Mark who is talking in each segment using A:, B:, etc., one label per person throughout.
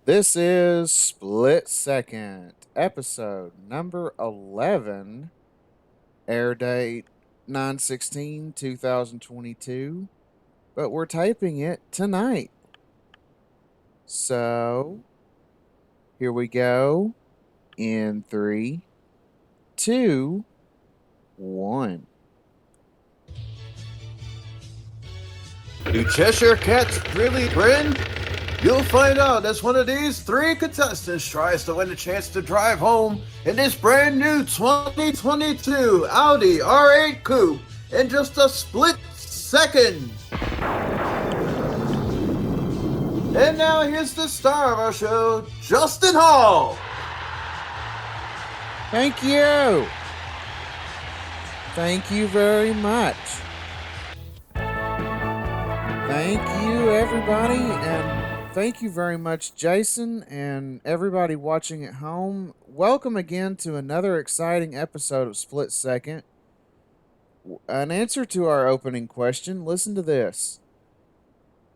A: This is Split Second, episode number 11, air date 9/16/2022, but we're taping it tonight. So, here we go in three, two, one.
B: Do Cheshire Cats really grin? You'll find out as one of these three contestants tries to win a chance to drive home in this brand new 2022 Audi R8 Coupe in just a split second. And now here's the star of our show, Justin Hall.
A: Thank you. Thank you very much. Thank you, everybody, and thank you very much, Jason, and everybody watching at home. Welcome again to another exciting episode of Split Second. An answer to our opening question, listen to this.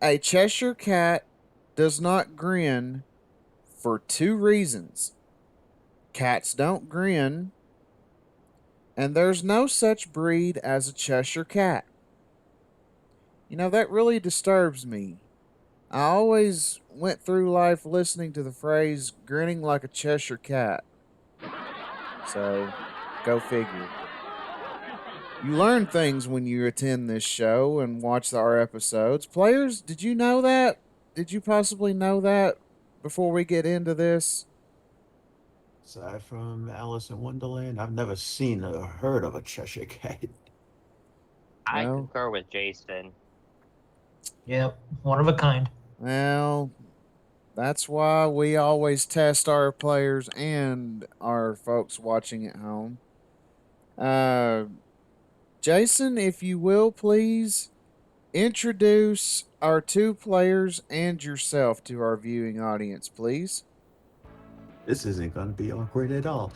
A: A Cheshire Cat does not grin for two reasons. Cats don't grin, and there's no such breed as a Cheshire Cat. You know, that really disturbs me. I always went through life listening to the phrase grinning like a Cheshire Cat. So, go figure. You learn things when you attend this show and watch our episodes. Players, did you know that? Did you possibly know that before we get into this?
B: Aside from Alice in Wonderland, I've never seen or heard of a Cheshire Cat.
C: I
A: Well,
C: concur with Jason.
D: Yep, one of a kind.
A: well, that's why we always test our players and our folks watching at home. Uh, Jason, if you will, please introduce our two players and yourself to our viewing audience, please.
B: This isn't going to be awkward at all.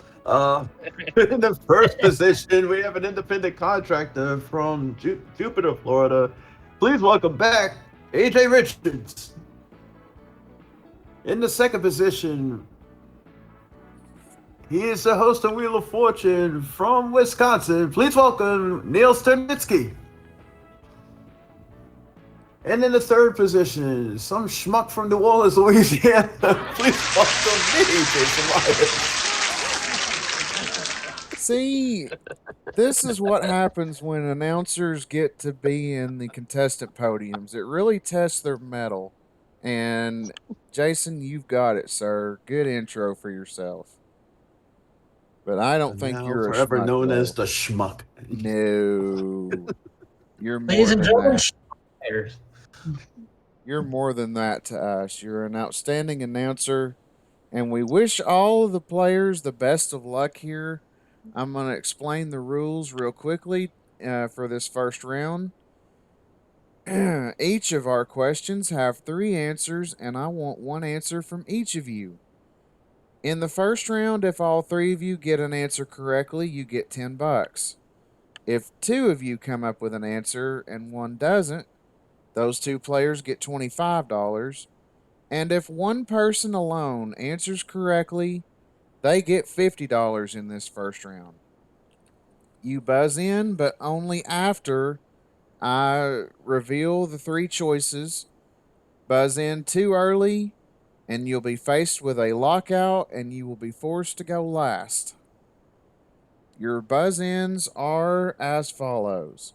B: In the first position, we have an independent contractor from Jupiter, Florida. Please welcome back AJ Richards. In the second position, he is the host of Wheel of Fortune from Wisconsin. Please welcome Neil Sternitsky. And in the third position, some schmuck from New Orleans, Louisiana. Please welcome me, Jason Myers.
A: See, this is what happens when announcers get to be in the contestant podiums. It really tests their mettle. And Jason, you've got it, sir. Good intro for yourself. But I don't think
B: Now
A: you're a
B: forever
A: schmuck,
B: known
A: though.
B: as the schmuck.
A: No. You're more
D: Ladies and
A: than
D: gentlemen,
A: that.
D: players.
A: You're more than that to us. You're an outstanding announcer, and we wish all of the players the best of luck here. I'm going to explain the rules real quickly for this first round. Each of our questions have three answers, and I want one answer from each of you. In the first round, if all three of you get an answer correctly, you get $10. If two of you come up with an answer and one doesn't, those two players get $25. And if one person alone answers correctly, they get $50 in this first round. You buzz in, but only after I reveal the three choices. Buzz in too early, and you'll be faced with a lockout, and you will be forced to go last. Your buzz ins are as follows.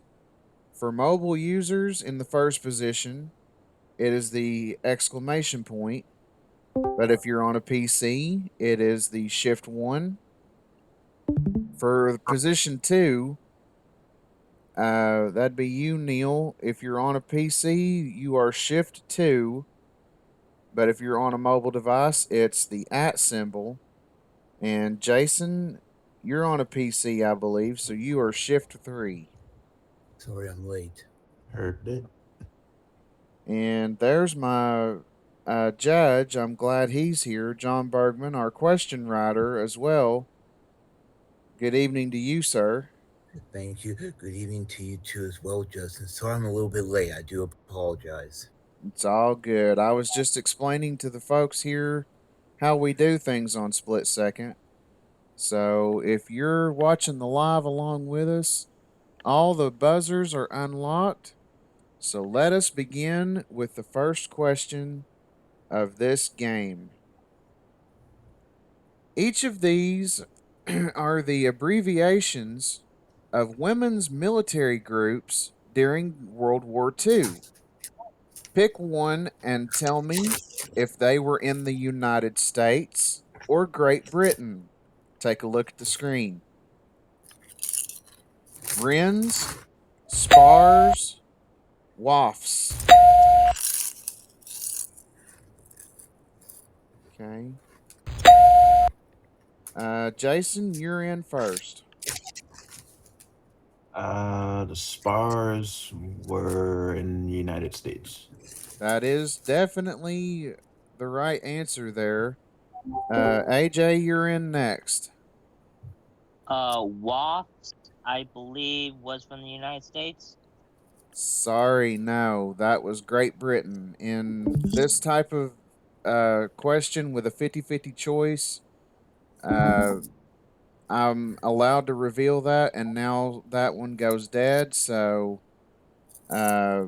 A: For mobile users in the first position, it is the exclamation point. But if you're on a PC, it is the shift 1. For position 2, that'd be you, Neil. If you're on a PC, you are shift 2. But if you're on a mobile device, it's the @ symbol. And Jason, you're on a PC, I believe, so you are shift 3.
E: Sorry, I'm late.
B: Heard it.
A: And there's my judge. I'm glad he's here. John Bergman, our question writer as well. Good evening to you, sir.
E: Thank you. Good evening to you too as well, Justin. Sorry I'm a little bit late. I do apologize.
A: It's all good. I was just explaining to the folks here how we do things on Split Second. So if you're watching the live along with us, all the buzzers are unlocked. So let us begin with the first question of this game. Each of these are the abbreviations of women's military groups during World War II. Pick one and tell me if they were in the United States or Great Britain. Take a look at the screen. Wrens, spars, wafts. Okay. Jason, you're in first.
B: The spars were in the United States.
A: That is definitely the right answer there. AJ, you're in next.
C: Wafts, I believe, was from the United States.
A: Sorry, no, that was Great Britain. In this type of question with a 50-50 choice, uh, I'm allowed to reveal that, and now that one goes dead. So uh,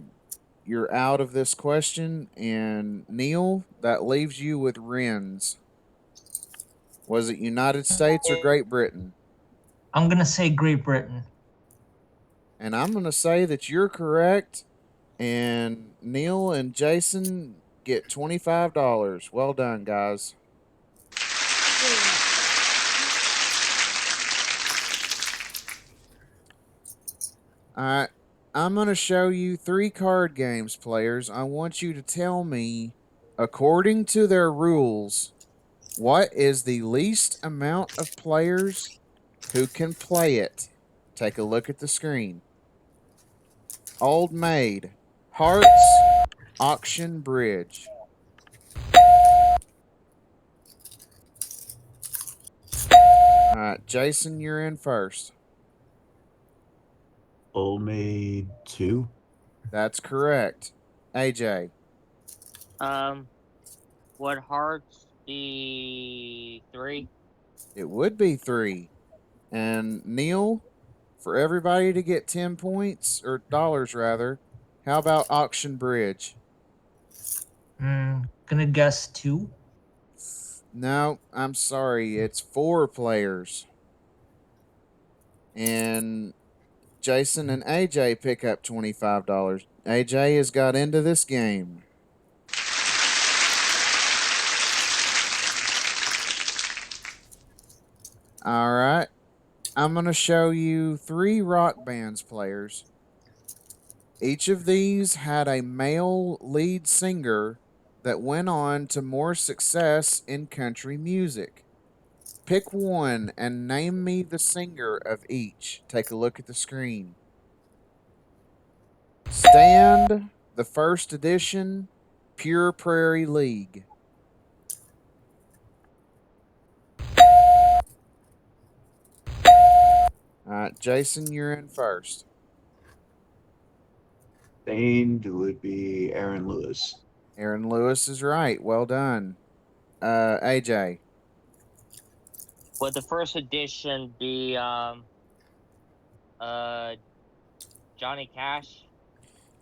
A: you're out of this question. And Neil, that leaves you with Wrens. Was it United States or Great Britain?
D: I'm gonna say Great Britain.
A: And I'm going to say that you're correct. And Neil and Jason get $25. Well done, guys. All right. I'm going to show you 3 card games, players. I want you to tell me, according to their rules, what is the least amount of players who can play it? Take a look at the screen. Old Maid, Hearts, Auction Bridge. All right, Jason, you're in first.
B: Old Maid 2.
A: That's correct. AJ,
C: Would Hearts be 3?
A: it would be 3. And Neil, for everybody to get 10 points, or dollars rather, how about Auction Bridge?
D: Gonna guess 2.
A: No, I'm sorry. It's 4 players. And Jason and AJ pick up $25. AJ has got into this game. All right. I'm going to show you 3 rock bands players. Each of these had a male lead singer that went on to more success in country music. Pick one and name me the singer of each. Take a look at the screen. Stand, the first edition, Pure Prairie League. All right, Jason, you're in first.
B: Stained would be Aaron Lewis.
A: Aaron Lewis is right. Well done. AJ.
C: Would the first edition be uh Johnny Cash?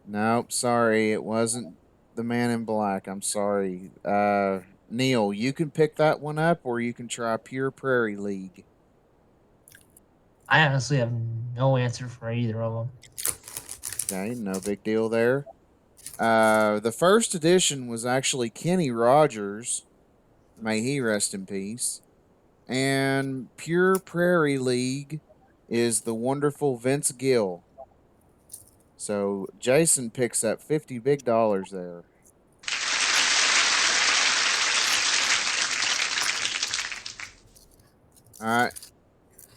A: Nope, sorry, it wasn't the Man in Black. I'm sorry. Neil, you can pick that one up, or you can try Pure Prairie League.
D: I honestly have no answer for either of them.
A: Okay, no big deal there. The first edition was actually Kenny Rogers. May he rest in peace. And Pure Prairie League is the wonderful Vince Gill. So Jason picks up $50 big there. All right.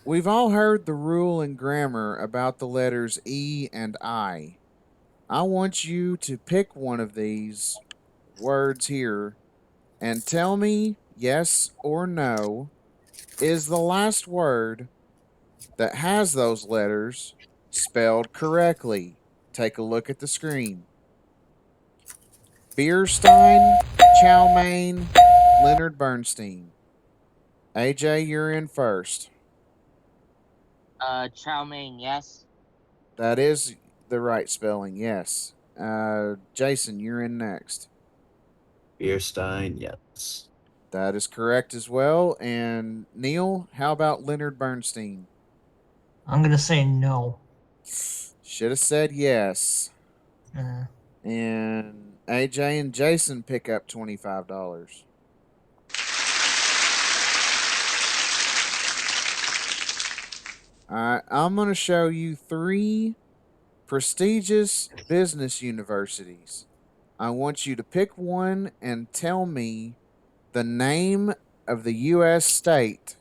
A: We've all heard the rule in grammar about the letters E and I. I want you to pick one of these words here and tell me yes or no is the last word that has those letters spelled correctly. Take a look at the screen. Beerstein, chow mein, Leonard Bernstein? AJ, you're in first.
C: Chow mein, yes.
A: That is the right spelling, yes. Jason, you're in next.
B: Beerstein, yes.
A: That is correct as well. And Neil, how about Leonard Bernstein?
D: I'm gonna say no.
A: Should have said yes.
D: Uh,
A: And AJ and Jason pick up $25. All right, I'm going to show you three prestigious business universities. I want you to pick one and tell me the name of the U.S. state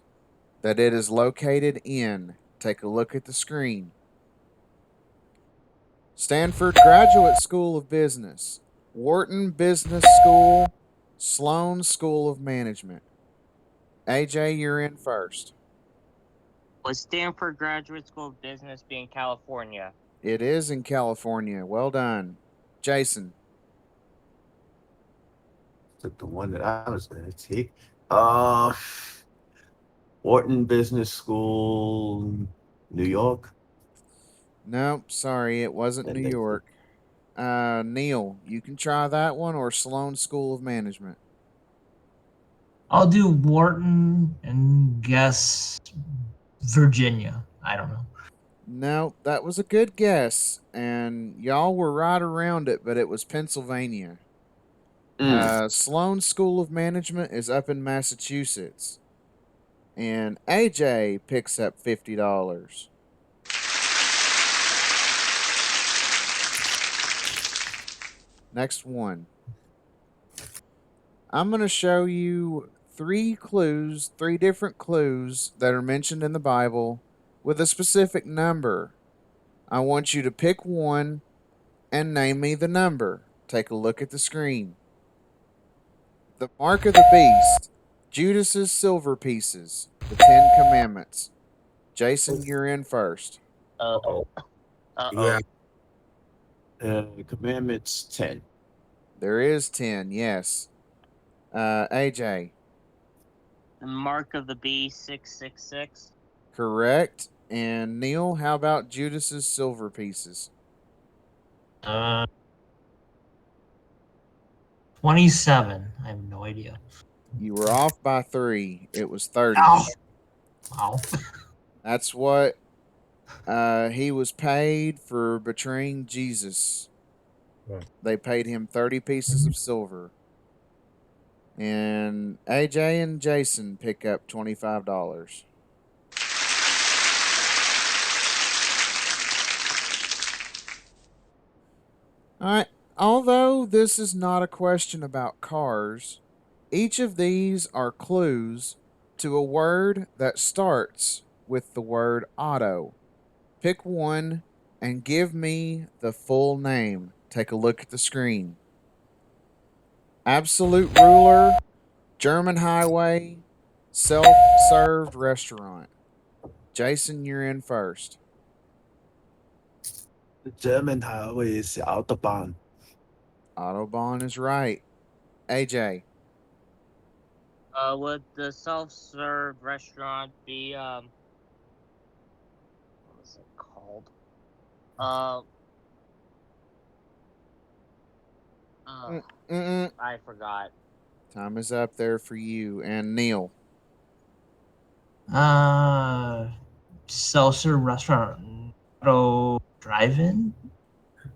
A: that it is located in. Take a look at the screen. Stanford Graduate School of Business, Wharton Business School, Sloan School of Management. AJ, you're in first.
C: Was Stanford Graduate School of Business be in California?
A: It is in California. Well done. Jason.
B: Took the one that I was going to take. Uh, Wharton Business School, New York.
A: Nope, sorry, it wasn't New
B: And they,
A: York. Neil, you can try that one or Sloan School of Management.
D: I'll do Wharton and guess Virginia. I don't know.
A: No, that was a good guess, and y'all were right around it, but it was Pennsylvania. Sloan School of Management is up in Massachusetts, and AJ picks up $50. Next one. I'm going to show you three different clues that are mentioned in the Bible with a specific number. I want you to pick one and name me the number. Take a look at the screen. The mark of the beast, Judas's silver pieces, the Ten Commandments. Jason, you're in first.
C: Uh
B: oh.
E: Yeah.
B: Commandments 10.
A: There is 10, yes. AJ,
C: The mark of the beast, 666.
A: correct. And Neil, how about Judas's silver pieces?
D: Uh, 27. I have no idea.
A: You were off by 3. It was 30.
D: Ow. Wow.
A: That's what he was paid for betraying Jesus.
E: Right.
A: They paid him 30 pieces of silver. And AJ and Jason pick up $25. All right. Although this is not a question about cars, each of these are clues to a word that starts with the word auto. Pick one and give me the full name. Take a look at the screen. Absolute ruler, German highway, self served restaurant. Jason, you're in first.
B: The German highway is the Autobahn.
A: Autobahn is right. AJ,
C: Would the self-serve restaurant be what was it called? Uh, I forgot.
A: time is up there for you. And Neil,
D: Seltzer restaurant. Auto drive-in.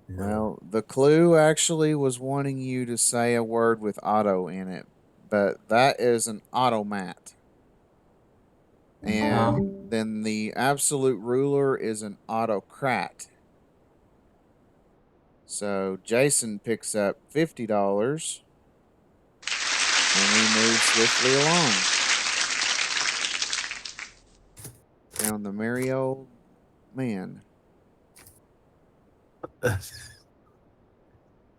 E: No.
A: well, the clue actually was wanting you to say a word with auto in it, but that is an automat. And then the absolute ruler is an autocrat. So Jason picks up $50 and we move swiftly along. Down the merry old man.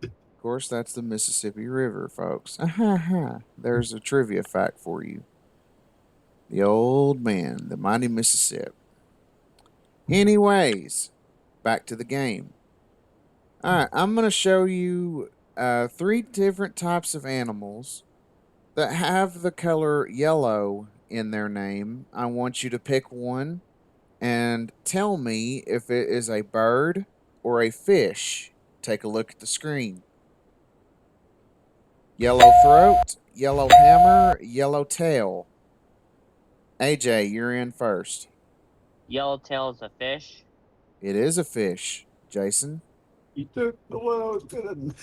A: Of course, that's the Mississippi River, folks. There's a trivia fact for you. The old man, the mighty Mississippi. Anyways, back to the game. All right, I'm going to show you three different types of animals that have the color yellow in their name. I want you to pick one and tell me if it is a bird or a fish. Take a look at the screen. Yellow throat, yellow hammer, yellow tail. AJ, you're in first.
C: Yellowtail is a fish.
A: It is a fish. Jason?
B: You took the one I was gonna.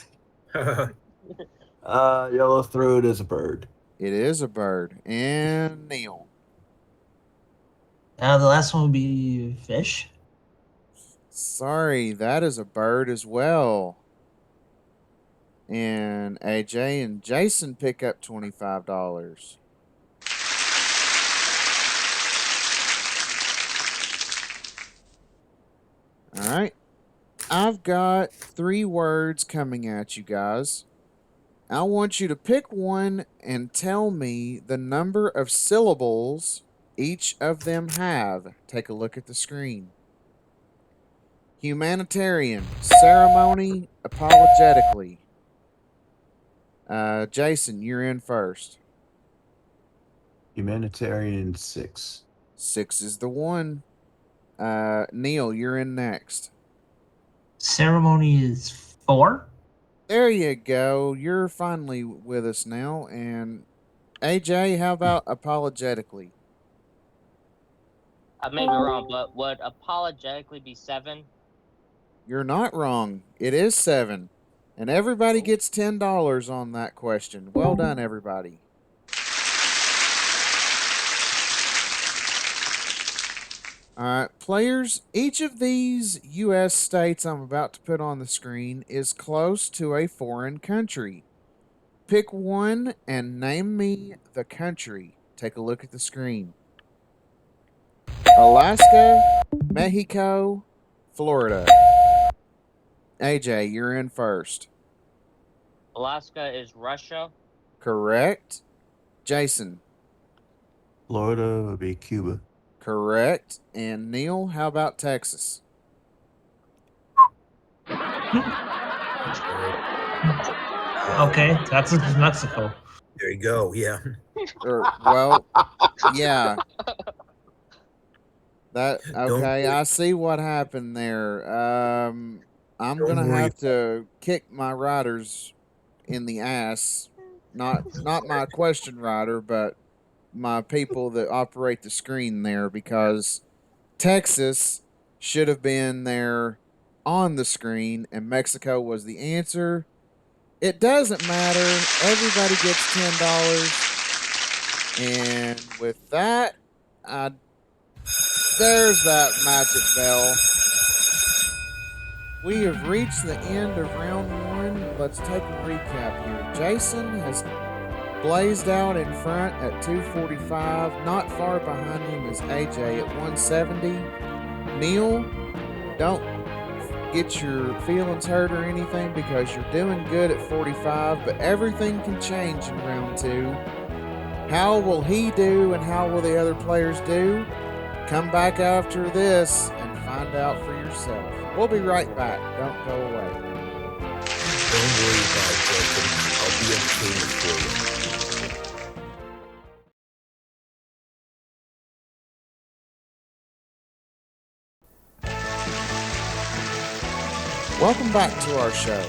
B: Yellow throat is a bird.
A: It is a bird. And Neil?
D: The last one would be fish.
A: Sorry, that is a bird as well. And AJ and Jason pick up $25. All right. I've got 3 words coming at you guys. I want you to pick one and tell me the number of syllables each of them have. Take a look at the screen. Humanitarian, ceremony, apologetically. Jason, you're in first.
B: Humanitarian 6.
A: 6 is the one. Neil, you're in next.
D: Ceremony is 4.
A: There you go. You're finally with us now. And AJ, how about apologetically?
C: I may be wrong, but would apologetically be 7?
A: You're not wrong. It is 7. And everybody gets $10 on that question. Well done, everybody. All right, players, each of these U.S. states I'm about to put on the screen is close to a foreign country. Pick one and name me the country. Take a look at the screen. Alaska, Mexico, Florida. AJ, you're in first.
C: Alaska is Russia.
A: Correct. Jason.
B: Florida would be Cuba.
A: Correct. And Neil, how about Texas?
D: Okay, Texas is Mexico.
E: There you go. Yeah.
A: Well, yeah. That
E: Don't
A: okay,
E: worry.
A: I see what happened there. I'm
E: Don't
A: gonna
E: worry.
A: have to kick my riders in the ass. Not my question rider, but my people that operate the screen there, because Texas should have been there on the screen and Mexico was the answer. It doesn't matter. Everybody gets $10. And with that, there's that magic bell. We have reached the end of round 1. Let's take a recap here. Jason has blazed out in front at 245. Not far behind him is AJ at 170. Neil, don't get your feelings hurt or anything because you're doing good at 45, but everything can change in round 2. How will he do and how will the other players do? Come back after this and find out for yourself. We'll be right back. Don't go away.
E: Don't worry about it, Jason. I'll be entertaining for you.
A: Welcome back to our show.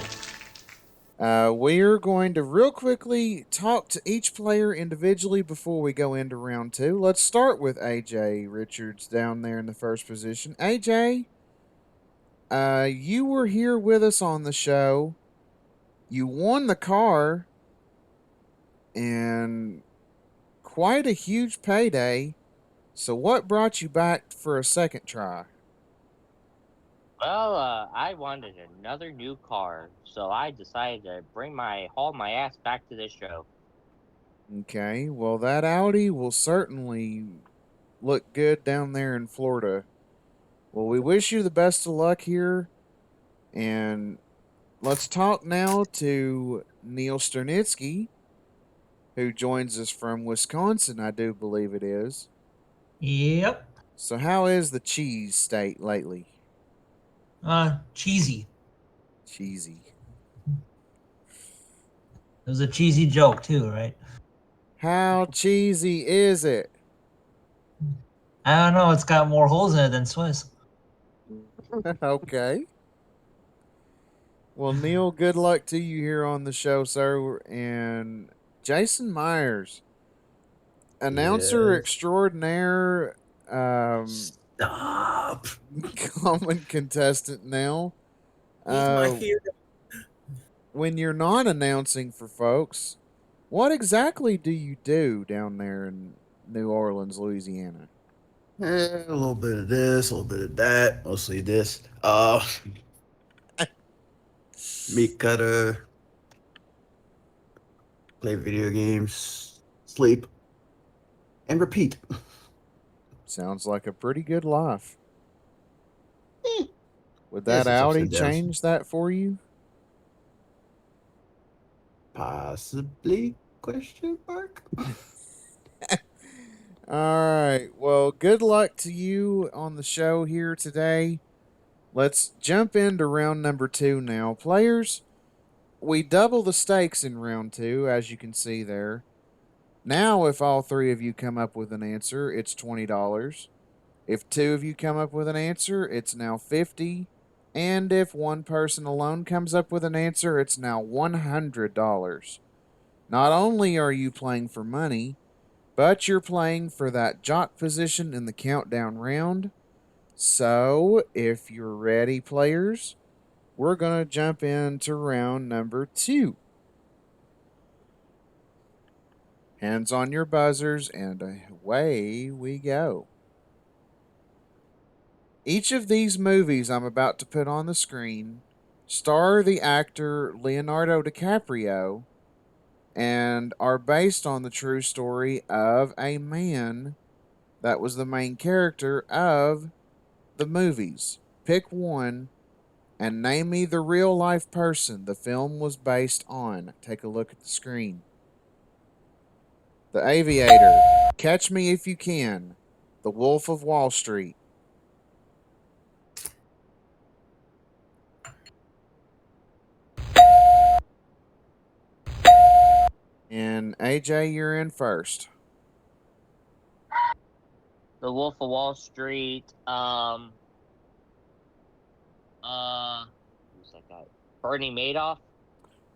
A: We're going to real quickly talk to each player individually before we go into round 2. Let's start with AJ Richards down there in the first position. AJ, you were here with us on the show. You won the car and quite a huge payday. So what brought you back for a second try?
C: Well, I wanted another new car, so I decided to haul my ass back to this show.
A: Okay, well, that Audi will certainly look good down there in Florida. Well, we wish you the best of luck here. And let's talk now to Neil Sternitsky, who joins us from Wisconsin, I do believe it is.
D: Yep.
A: So, how is the cheese state lately?
D: Cheesy.
A: Cheesy.
D: It was a cheesy joke too, right?
A: How cheesy is it?
D: I don't know. It's got more holes in it than Swiss.
A: Okay. Well, Neil, good luck to you here on the show, sir. And Jason Myers, announcer
B: Yes.
A: extraordinaire,
B: Stop.
A: common contestant now.
E: He's my
A: Uh,
E: hero.
A: when you're not announcing for folks, what exactly do you do down there in New Orleans, Louisiana?
B: A little bit of this, a little bit of that, mostly this. Meat cutter, play video games, sleep, and repeat.
A: Sounds like a pretty good life. Would that
B: Yes, it's ups
A: Audi
B: and downs.
A: change that for you?
B: Possibly? Question mark.
A: All right. Well, good luck to you on the show here today. Let's jump into round number 2 now. Players, we double the stakes in round 2, as you can see there. Now, if all three of you come up with an answer, it's $20. If two of you come up with an answer, it's now 50. And if one person alone comes up with an answer, it's now $100. Not only are you playing for money, but you're playing for that jock position in the countdown round. So, if you're ready, players, we're going to jump into round number 2. Hands on your buzzers, and away we go. Each of these movies I'm about to put on the screen star the actor Leonardo DiCaprio and are based on the true story of a man that was the main character of the movies. Pick one and name me the real life person the film was based on. Take a look at the screen. The Aviator, Catch Me If You Can, The Wolf of Wall Street. And AJ, you're in first.
C: The Wolf of Wall Street. Who's that guy? Bernie Madoff.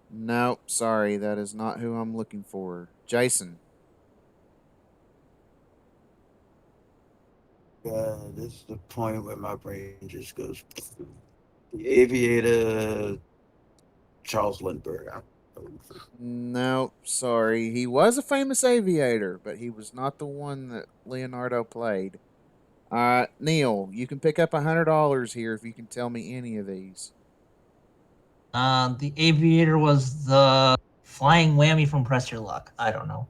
A: Nope, sorry, that is not who I'm looking for. Jason.
B: This is the point where my brain just goes. The Aviator, Charles Lindbergh.
A: Nope, sorry. He was a famous aviator, but he was not the one that Leonardo played. Neil, you can pick up $100 here if you can tell me any of these.
D: The Aviator was the flying whammy from Press Your Luck. I don't know.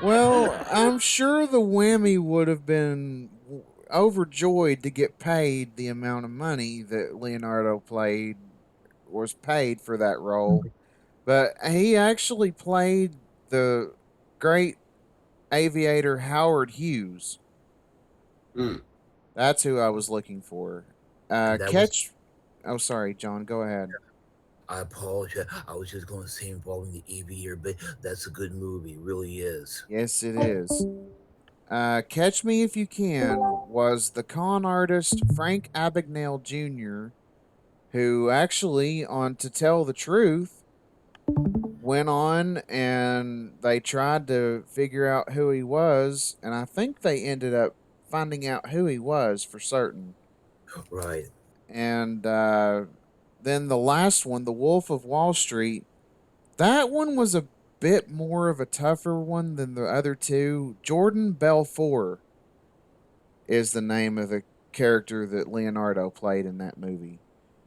A: Well, I'm sure the whammy would have been overjoyed to get paid the amount of money that Leonardo played was paid for that role. But he actually played the great aviator Howard Hughes.
B: Mm.
A: That's who I was looking for.
E: And that was,
A: Catch. Oh, sorry, John. Go ahead.
E: I apologize. I was just going to say involving the aviator, but that's a good movie. It really is.
A: Yes, it is. Catch Me If You Can was the con artist Frank Abagnale Jr., who actually, on To Tell the Truth, went on and they tried to figure out who he was, and I think they ended up finding out who he was for certain.
E: Right.
A: And then the last one, The Wolf of Wall Street, that one was a bit more of a tougher one than the other two. Jordan Belfort is the name of the character that Leonardo played in that movie.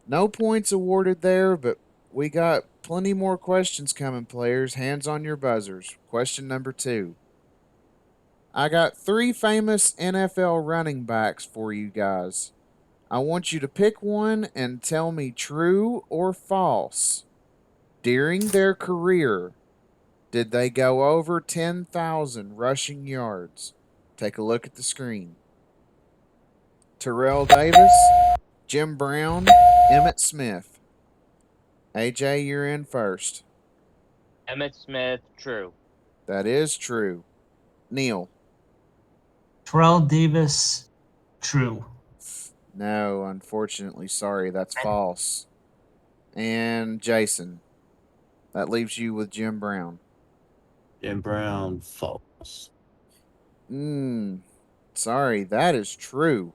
A: No points awarded there, but we got plenty more questions coming, players. Hands on your buzzers. Question number 2. I got 3 famous NFL running backs for you guys. I want you to pick one and tell me true or false. During their career, did they go over 10,000 rushing yards? Take a look at the screen. Terrell Davis, Jim Brown, Emmett Smith. AJ, you're in first.
C: Emmett Smith, true.
A: That is true. Neil.
D: Terrell Davis, true.
A: No, unfortunately, sorry, that's false. And Jason. That leaves you with Jim Brown.
B: Jim Brown, false.
A: Sorry, that is true.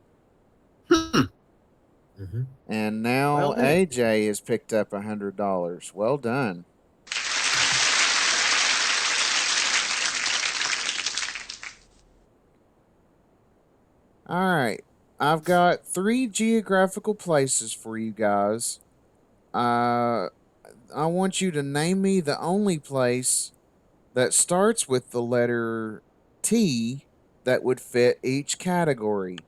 E: Mm-hmm.
A: And now
B: Well then.
A: AJ has picked up $100. Well done. All right. I've got 3 geographical places for you guys. I want you to name me the only place that starts with the letter T that would fit each category.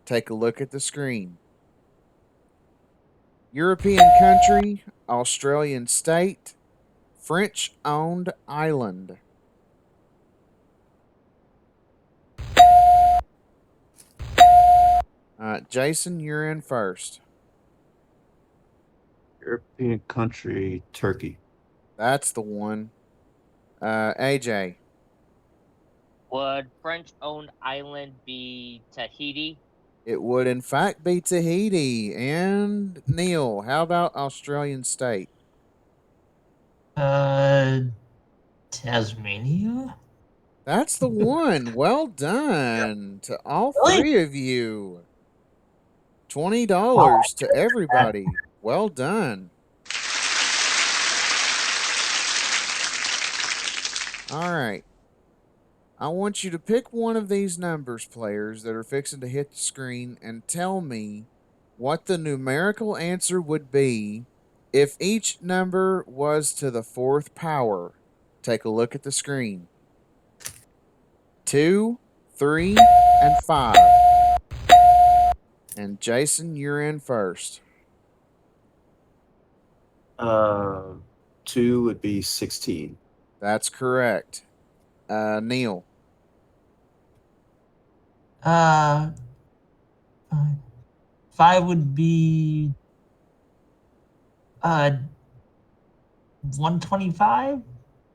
A: Take a look at the screen. European country, Australian state, French owned island. Jason, you're in first.
B: European country, Turkey.
A: That's the one. AJ,
C: Would French owned island be Tahiti?
A: it would in fact be Tahiti. And Neil, how about Australian state?
D: Uh, Tasmania?
A: That's the one. Well done to all
D: Really?
A: 3 of you.
D: Wow.
A: $20 to everybody. Well done. All right. I want you to pick one of these numbers, players, that are fixing to hit the screen and tell me what the numerical answer would be if each number was to the 4th power. Take a look at the screen. 2, 3, and 5. And Jason, you're in first.
B: 2 would be 16.
A: That's correct. Neil.
D: Uh, 5 would be 125.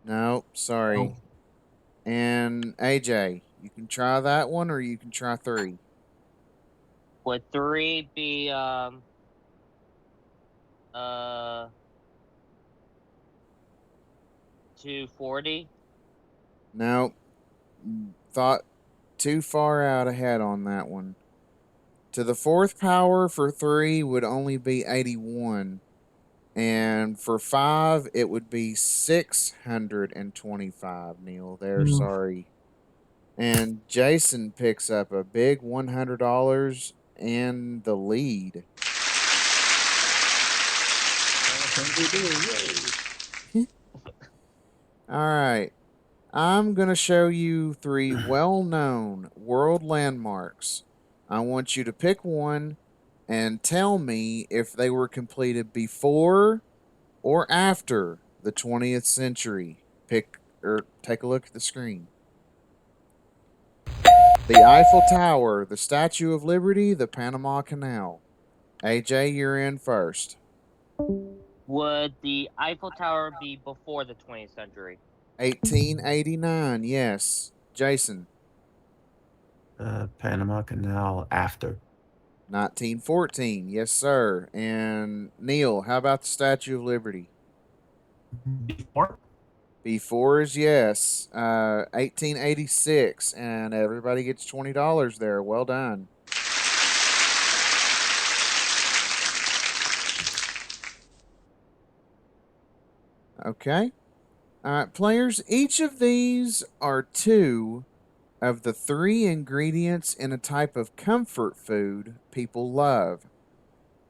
A: No, sorry.
D: Oh,
A: And AJ, you can try that one or you can try 3.
C: Would 3 be uh 240?
A: No, thought too far out ahead on that one. To the 4th power for 3 would only be 81. And for 5, it would be 625, Neil. There,
D: oof.
A: sorry. And Jason picks up a big $100 and the lead. All right. I'm going to show you 3 well known world landmarks. I want you to pick one and tell me if they were completed before or after the 20th century. Pick or take a look at the screen. The Eiffel Tower, the Statue of Liberty, the Panama Canal. AJ, you're in first.
C: Would the Eiffel Tower be before the 20th century?
A: 1889, yes. Jason,
B: Panama Canal after.
A: 1914, yes, sir. And Neil, how about the Statue of Liberty?
D: Before?
A: Before is yes. 1886, and everybody gets $20 there. Well done. Okay. All right, players, each of these are 2 of the 3 ingredients in a type of comfort food people love.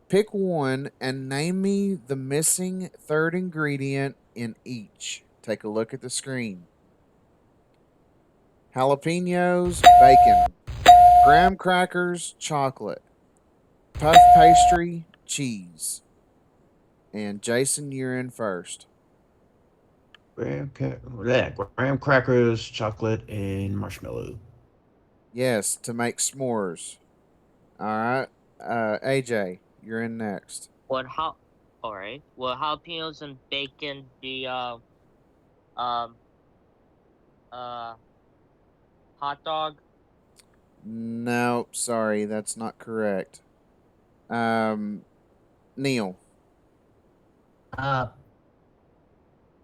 A: Pick one and name me the missing 3rd ingredient in each. Take a look at the screen. Jalapenos, bacon. Graham crackers, chocolate. Puff pastry, cheese. And Jason, you're in first.
B: Graham crackers, chocolate, and marshmallow.
A: Yes, to make s'mores. All right. AJ, you're in next.
C: Would how Alright. Would jalapenos and bacon be Um, uh, hot dog.
A: No, sorry, that's not correct. Um, Neil.
D: Uh,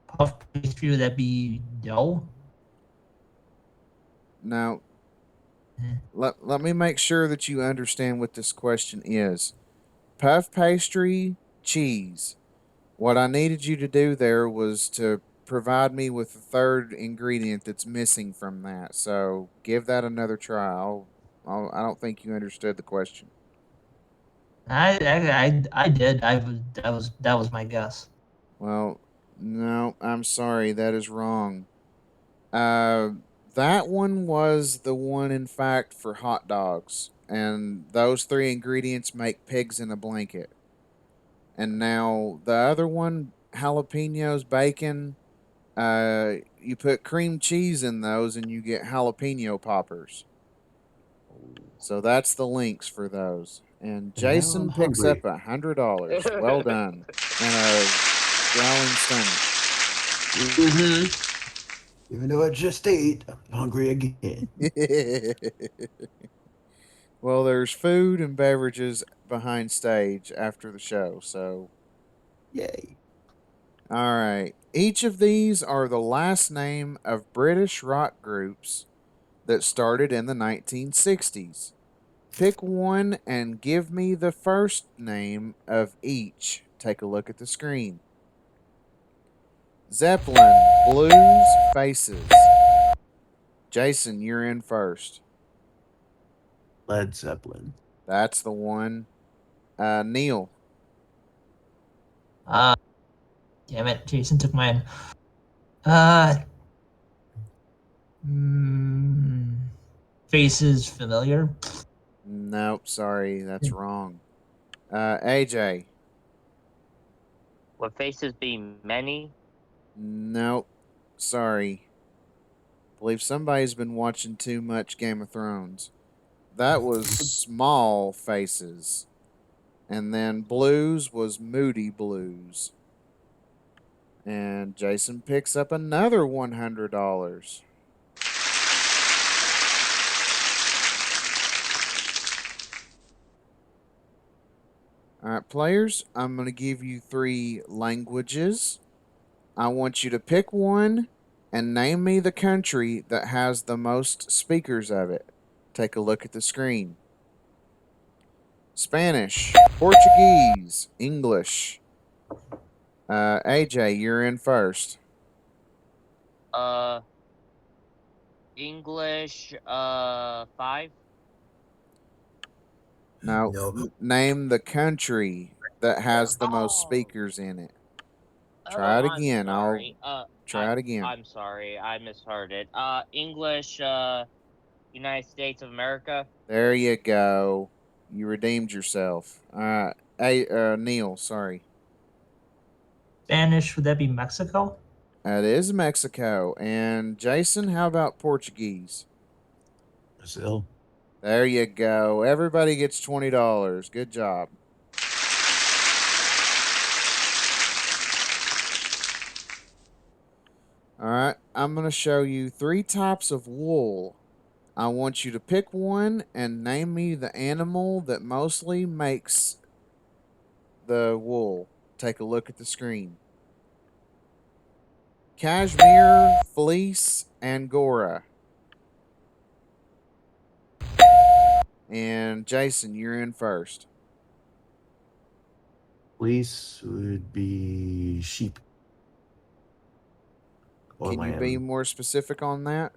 D: puff pastry, would that be dough?
A: Now,
D: Eh.
A: let me make sure that you understand what this question is. Puff pastry, cheese. What I needed you to do there was to provide me with the third ingredient that's missing from that. So give that another try. I don't think you understood the question.
D: I did. That was my guess.
A: Well, no, I'm sorry. That is wrong. Uh, that one was the one, in fact, for hot dogs. And those three ingredients make pigs in a blanket. And now the other one, jalapenos, bacon, you put cream cheese in those and you get jalapeno poppers. So that's the links for those. And
B: And now I'm
A: Jason picks up
B: hungry.
A: $100. Well done. And a growling stomach.
B: Even though I just ate, I'm hungry again.
A: Well, there's food and beverages behind stage after the show. So,
B: Yay.
A: all right. Each of these are the last name of British rock groups that started in the 1960s. Pick one and give me the first name of each. Take a look at the screen. Zeppelin, Blues, Faces. Jason, you're in first.
B: Led Zeppelin.
A: That's the one. Neil.
D: Uh, damn it, Jason took mine. Uh, mm, faces familiar.
A: Nope, sorry, that's wrong. AJ.
C: Would faces be many?
A: Nope, sorry. Believe somebody's been watching too much Game of Thrones. That was Small Faces. And then Blues was Moody Blues. And Jason picks up another $100. All right, players, I'm going to give you three languages. I want you to pick one and name me the country that has the most speakers of it. Take a look at the screen. Spanish, Portuguese, English. AJ, you're in first.
C: Uh, English. Five.
A: Now,
E: No,
A: name the country that has the most
C: Oh.
A: speakers in it.
C: Oh,
A: Try it
C: I'm
A: again. I'll
C: sorry.
A: try it again.
C: I'm sorry. I misheard it. English. United States of America.
A: There you go. You redeemed yourself. Hey, Neil, sorry.
D: Spanish, would that be Mexico?
A: That is Mexico. And Jason, how about Portuguese?
B: Brazil.
A: There you go. Everybody gets $20. Good job. All right, I'm going to show you three types of wool. I want you to pick one and name me the animal that mostly makes the wool. Take a look at the screen. Cashmere, fleece, Angora. And Jason, you're in first.
B: Fleece would be sheep or
A: Can you be
B: lamb.
A: more specific on that?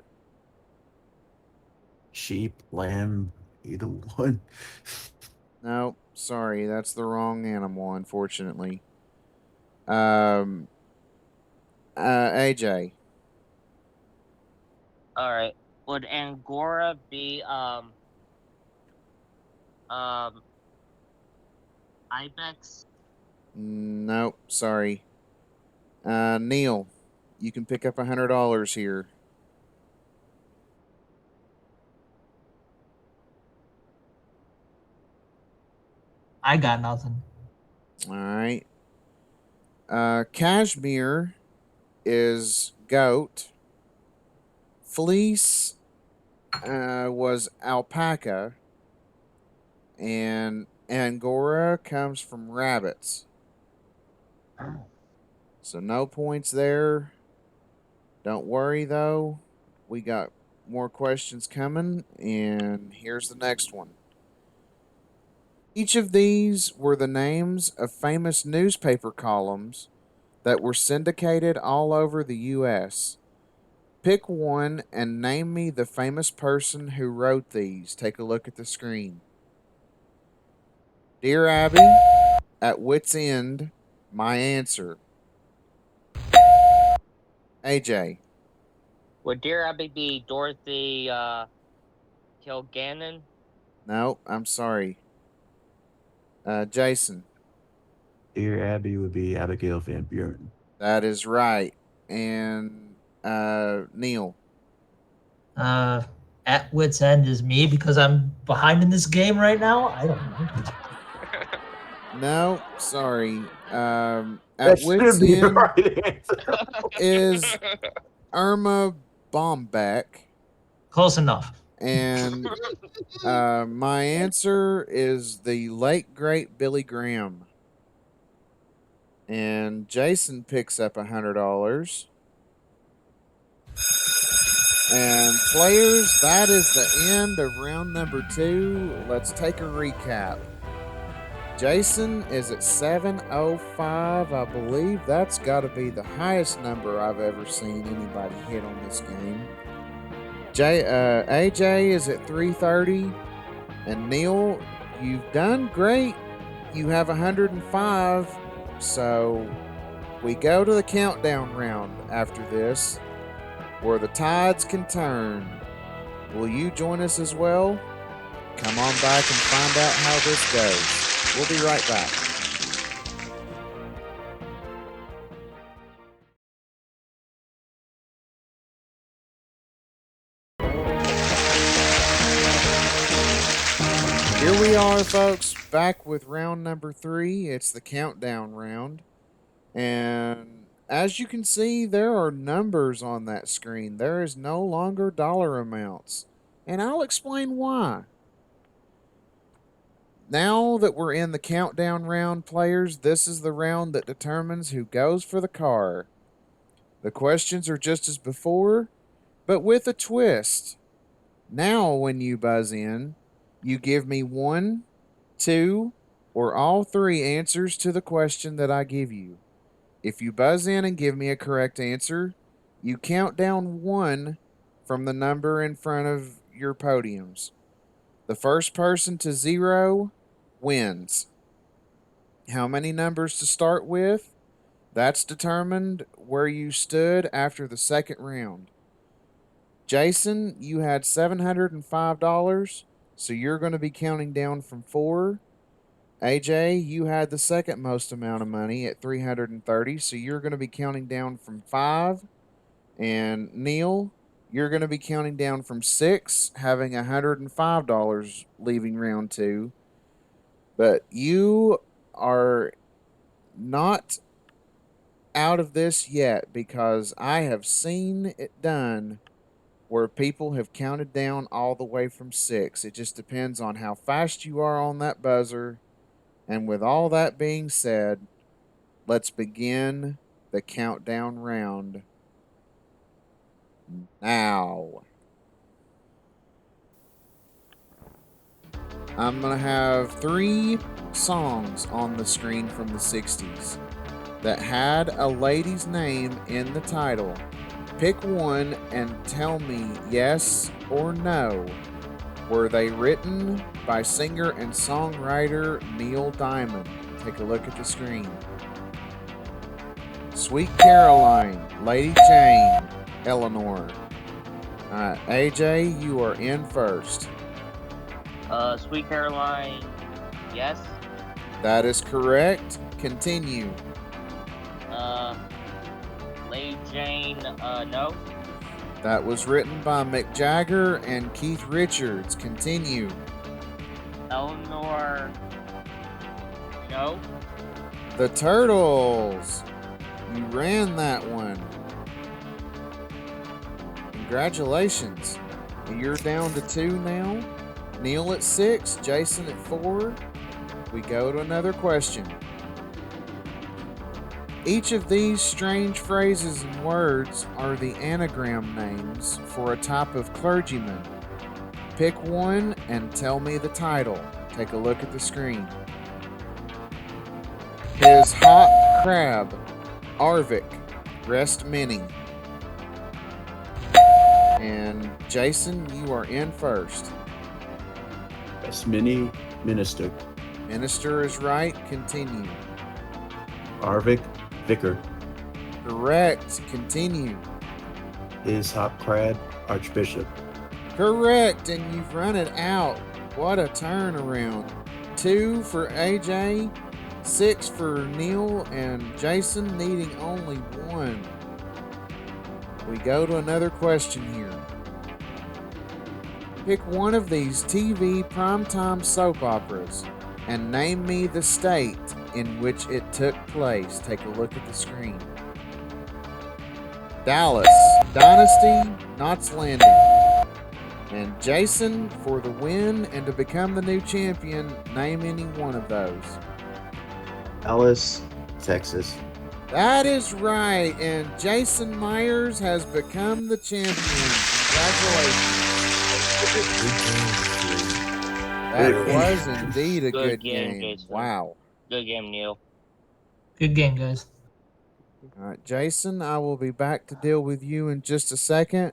B: Sheep, lamb, either one.
A: No, sorry, that's the wrong animal, unfortunately. Um, AJ.
C: All right. Would Angora be um ibex?
A: Nope, sorry. Neil, you can pick up $100 here.
D: I got nothing.
A: All right. Cashmere is goat. Fleece was alpaca. And Angora comes from rabbits. So no points there. Don't worry though. We got more questions coming, and here's the next one. Each of these were the names of famous newspaper columns that were syndicated all over the U.S. Pick one and name me the famous person who wrote these. Take a look at the screen. Dear Abby, at wit's end, my answer. AJ.
C: Would Dear Abby be Dorothy Kilgannon?
A: No, I'm sorry. Jason.
B: Dear Abby would be Abigail Van Buren.
A: That is right. And Neil.
D: At wit's end is me because I'm behind in this game right now. I don't know.
A: No, sorry. At
B: That should
A: wit's
B: be the
A: end
B: right answer.
A: is Irma Bombeck.
D: Close enough.
A: And my answer is the late great Billy Graham. And Jason picks up $100. And players, that is the end of round number 2. Let's take a recap. Jason is at 705. I believe that's got to be the highest number I've ever seen anybody hit on this game. AJ is at 330. And Neil, you've done great. You have 105. So we go to the countdown round after this, where the tides can turn. Will you join us as well? Come on back and find out how this goes. We'll be right back. Here we are, folks, back with round number 3. It's the countdown round. And as you can see, there are numbers on that screen. There is no longer dollar amounts. And I'll explain why. Now that we're in the countdown round, players, this is the round that determines who goes for the car. The questions are just as before, but with a twist. Now, when you buzz in, you give me 1, 2, or all 3 answers to the question that I give you. If you buzz in and give me a correct answer, you count down 1 from the number in front of your podiums. The first person to 0 wins. How many numbers to start with? That's determined where you stood after the second round. Jason, you had $705, so you're going to be counting down from 4. AJ, you had the second most amount of money at $330, so you're going to be counting down from 5. And Neil, you're going to be counting down from 6, having $105 leaving round 2. But you are not out of this yet, because I have seen it done where people have counted down all the way from 6. It just depends on how fast you are on that buzzer. And with all that being said, let's begin the countdown round now. I'm going to have 3 songs on the screen from the 60s that had a lady's name in the title. Pick one and tell me yes or no. Were they written by singer and songwriter Neil Diamond? Take a look at the screen. Sweet Caroline, Lady Jane, Eleanor. Alright, AJ, you are in first.
C: Sweet Caroline, yes.
A: That is correct. Continue.
C: Lady Jane, no.
A: That was written by Mick Jagger and Keith Richards. Continue.
C: Eleanor, no.
A: The Turtles. You ran that one. Congratulations. You're down to 2 now. Neil at 6, Jason at 4. We go to another question. Each of these strange phrases and words are the anagram names for a type of clergyman. Pick one and tell me the title. Take a look at the screen. His hot crab, Arvik, rest many. And Jason, you are in first.
B: Best mini minister.
A: Minister is right. Continue.
B: Arvik, vicar.
A: Correct. Continue.
B: His hot crab, archbishop.
A: Correct. And you've run it out. What a turnaround. 2 for AJ, 6 for Neil, and Jason needing only 1. We go to another question here. Pick one of these TV primetime soap operas and name me the state in which it took place. Take a look at the screen. Dallas, Dynasty, Knots Landing. And Jason, for the win and to become the new champion, name any one of those.
B: Dallas, Texas.
A: That is right, and Jason Myers has become the champion. Congratulations. That was indeed a good game.
C: Jason.
A: Wow.
C: Good game, Neil.
D: Good game, guys.
A: All right, Jason, I will be back to deal with you in just a second.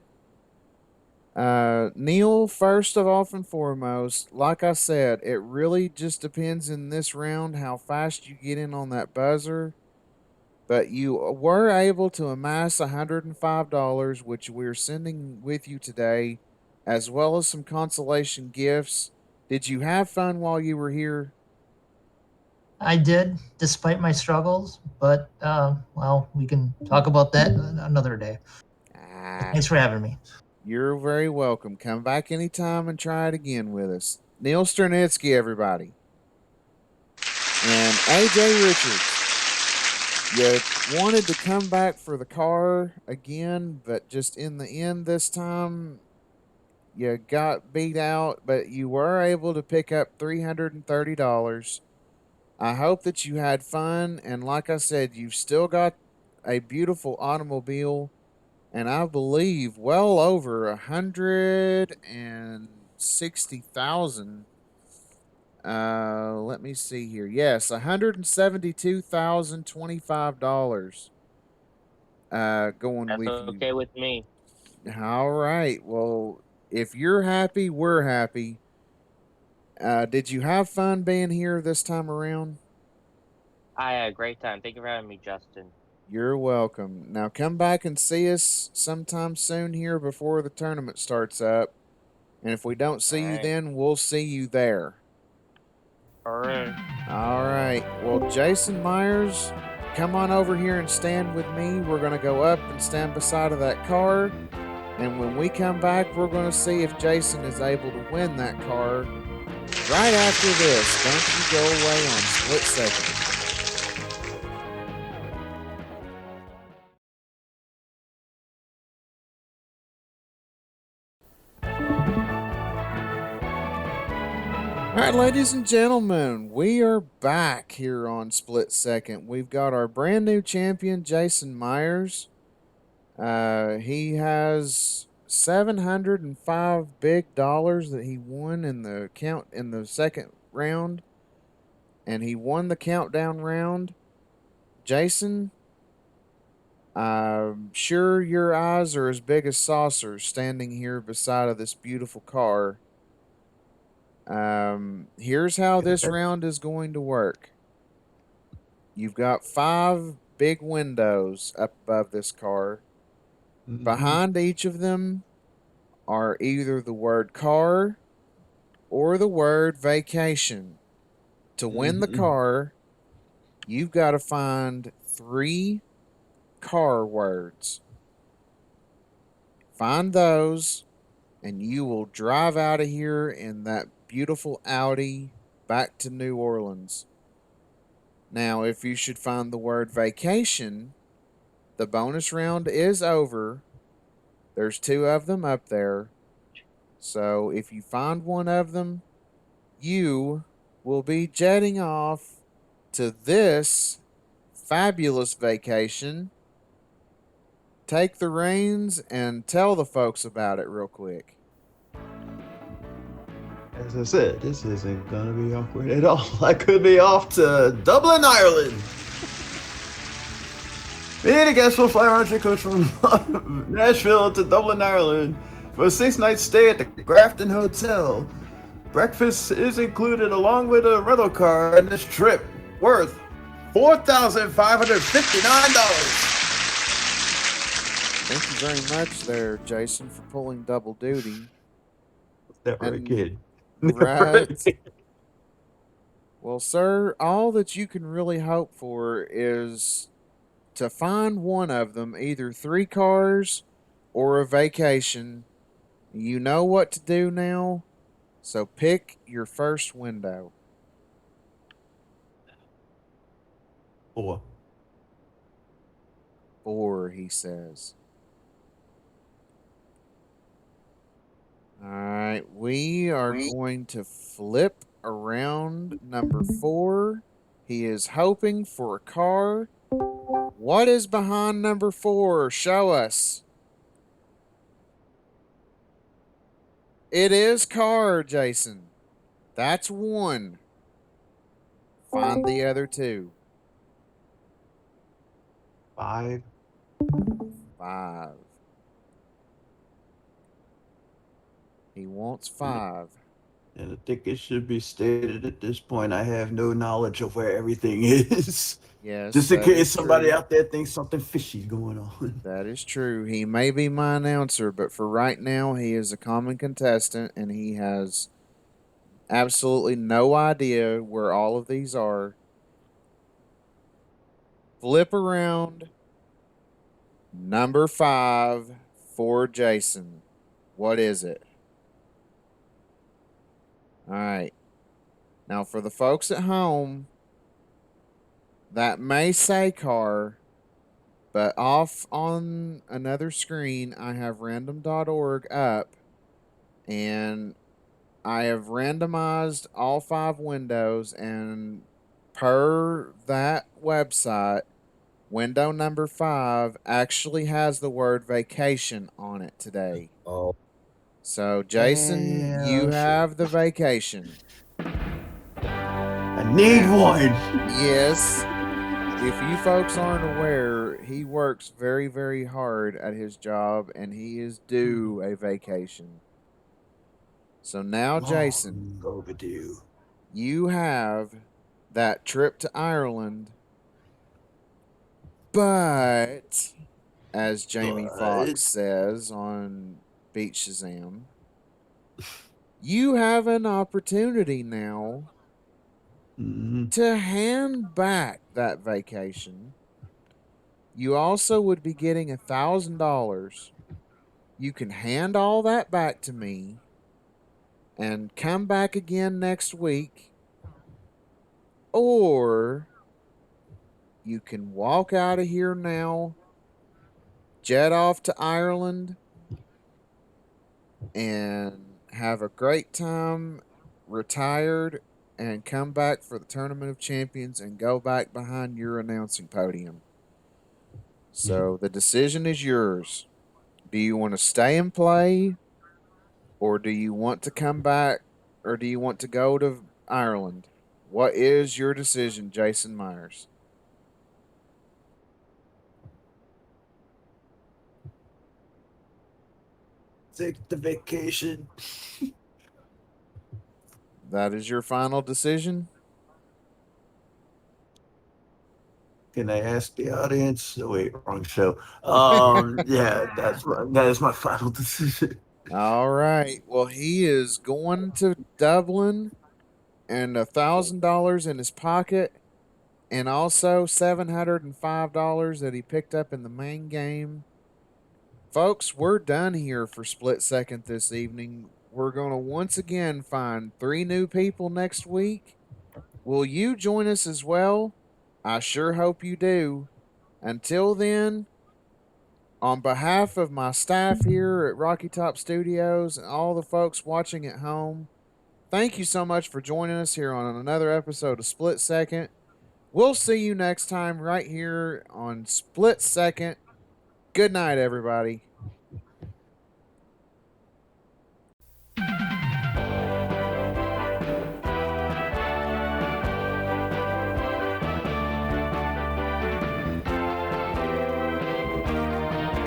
A: Neil, first of all and foremost, like I said, it really just depends in this round how fast you get in on that buzzer. But you were able to amass $105, which we're sending with you today, as well as some consolation gifts. Did you have fun while you were here?
D: I did, despite my struggles, but well, we can talk about that another day. Thanks for having me.
A: You're very welcome. Come back anytime and try it again with us. Neil Sternitsky, everybody. And AJ Richards. You wanted to come back for the car again, but just in the end this time, you got beat out, but you were able to pick up $330. I hope that you had fun, and like I said, you've still got a beautiful automobile, and I believe well over 160,000. Let me see here. Yes, $172,025. Going
C: That's
A: with
C: okay
A: you.
C: with me.
A: All right. Well, if you're happy, we're happy. Did you have fun being here this time around?
C: I had a great time. Thank you for having me, Justin.
A: You're welcome. Now come back and see us sometime soon here before the tournament starts up. And if we don't see you
C: Alright.
A: then, we'll see you there.
C: Alright.
A: All right. Well, Jason Myers, come on over here and stand with me. We're going to go up and stand beside of that car. And when we come back, we're going to see if Jason is able to win that car right after this. Don't you go away on Split Second. All right, ladies and gentlemen, we are back here on Split Second. We've got our brand new champion, Jason Myers. He has $705 big dollars that he won in the second round, and he won the countdown round. Jason, I'm sure your eyes are as big as saucers standing here beside of this beautiful car. Here's how this round is going to work. You've got 5 big windows up above this car.
B: Mm-hmm.
A: Behind each of them are either the word car or the word vacation. To win the car, you've got to find 3 car words. Find those, and you will drive out of here in that beautiful Audi back to New Orleans. Now, if you should find the word vacation, the bonus round is over, There's two of them up there. So if you find one of them, you will be jetting off to this fabulous vacation. Take the reins and tell the folks about it real quick.
B: As I said, this isn't gonna be awkward at all. I could be off to Dublin, Ireland. Me and a guest will fly around your coach from Nashville to Dublin, Ireland for a 6-night stay at the Grafton Hotel. Breakfast is included along with a rental car, and this trip worth $4,559.
A: Thank you very much there, Jason, for pulling double duty.
B: Never
A: And-
B: again.
A: Right. Well, sir, all that you can really hope for is to find one of them, either 3 cars or a vacation. You know what to do now, so pick your first window.
B: 4.
A: 4, he says. All right, we are going to flip around number 4. He is hoping for a car. What is behind number 4? Show us. It is car, Jason. That's 1. Find the other 2.
B: 5.
A: 5. He wants 5.
B: And I think it should be stated at this point, I have no knowledge of where everything is.
A: Yes.
B: Just in
A: that
B: case
A: is
B: somebody
A: true.
B: out there thinks something fishy going on.
A: That is true. He may be my announcer, but for right now, he is a common contestant and he has absolutely no idea where all of these are. Flip around. Number 5 for Jason. What is it? All right. Now, for the folks at home, that may say car, but off on another screen, I have random.org up, and I have randomized all 5 windows, and per that website, window number 5 actually has the word vacation on it today.
E: Oh,
A: So, Jason, you
B: shit.
A: have the vacation.
B: I need one.
A: Yes. If you folks aren't aware, he works very, very hard at his job and he is due a vacation. So now, Jason,
B: Long overdue.
A: you have that trip to Ireland, but as Jamie Foxx says on Beat Shazam, you have an opportunity now
B: Mhm.
A: to hand back that vacation. You also would be getting $1,000. You can hand all that back to me and come back again next week, or you can walk out of here now, jet off to Ireland, and have a great time, retired, and come back for the Tournament of Champions and go back behind your announcing podium. So the decision is yours. Do you want to stay and play, or do you want to come back, or do you want to go to Ireland? What is your decision, Jason Myers?
B: Take the vacation.
A: That is your final decision?
B: Can I ask the audience? Oh, wait, wrong show. Yeah, that is my final decision.
A: All right. Well, he is going to Dublin and $1,000 in his pocket, and also $705 that he picked up in the main game. Folks, we're done here for Split Second this evening. We're going to once again find 3 new people next week. Will you join us as well? I sure hope you do. Until then, On behalf of my staff here at Rocky Top Studios and all the folks watching at home, thank you so much for joining us here on another episode of Split Second. We'll see you next time right here on Split Second. Good night, everybody.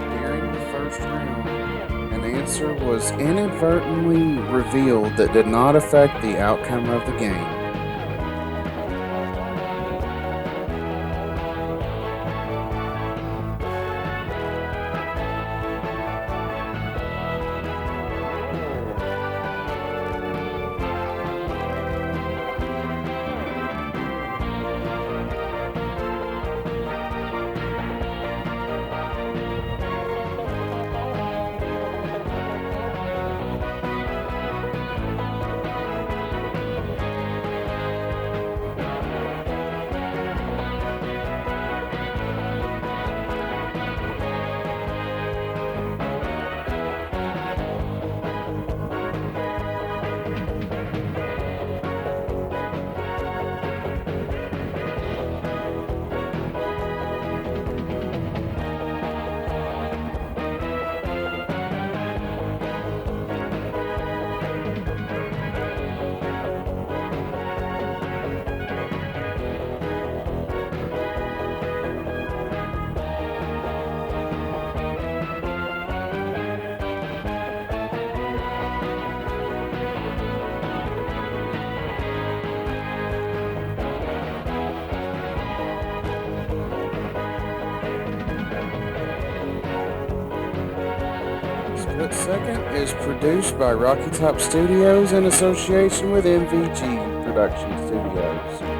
A: During the first round, an answer was inadvertently revealed that did not affect the outcome of the game. Split Second is produced by Rocky Top Studios in association with MVG Production Studios.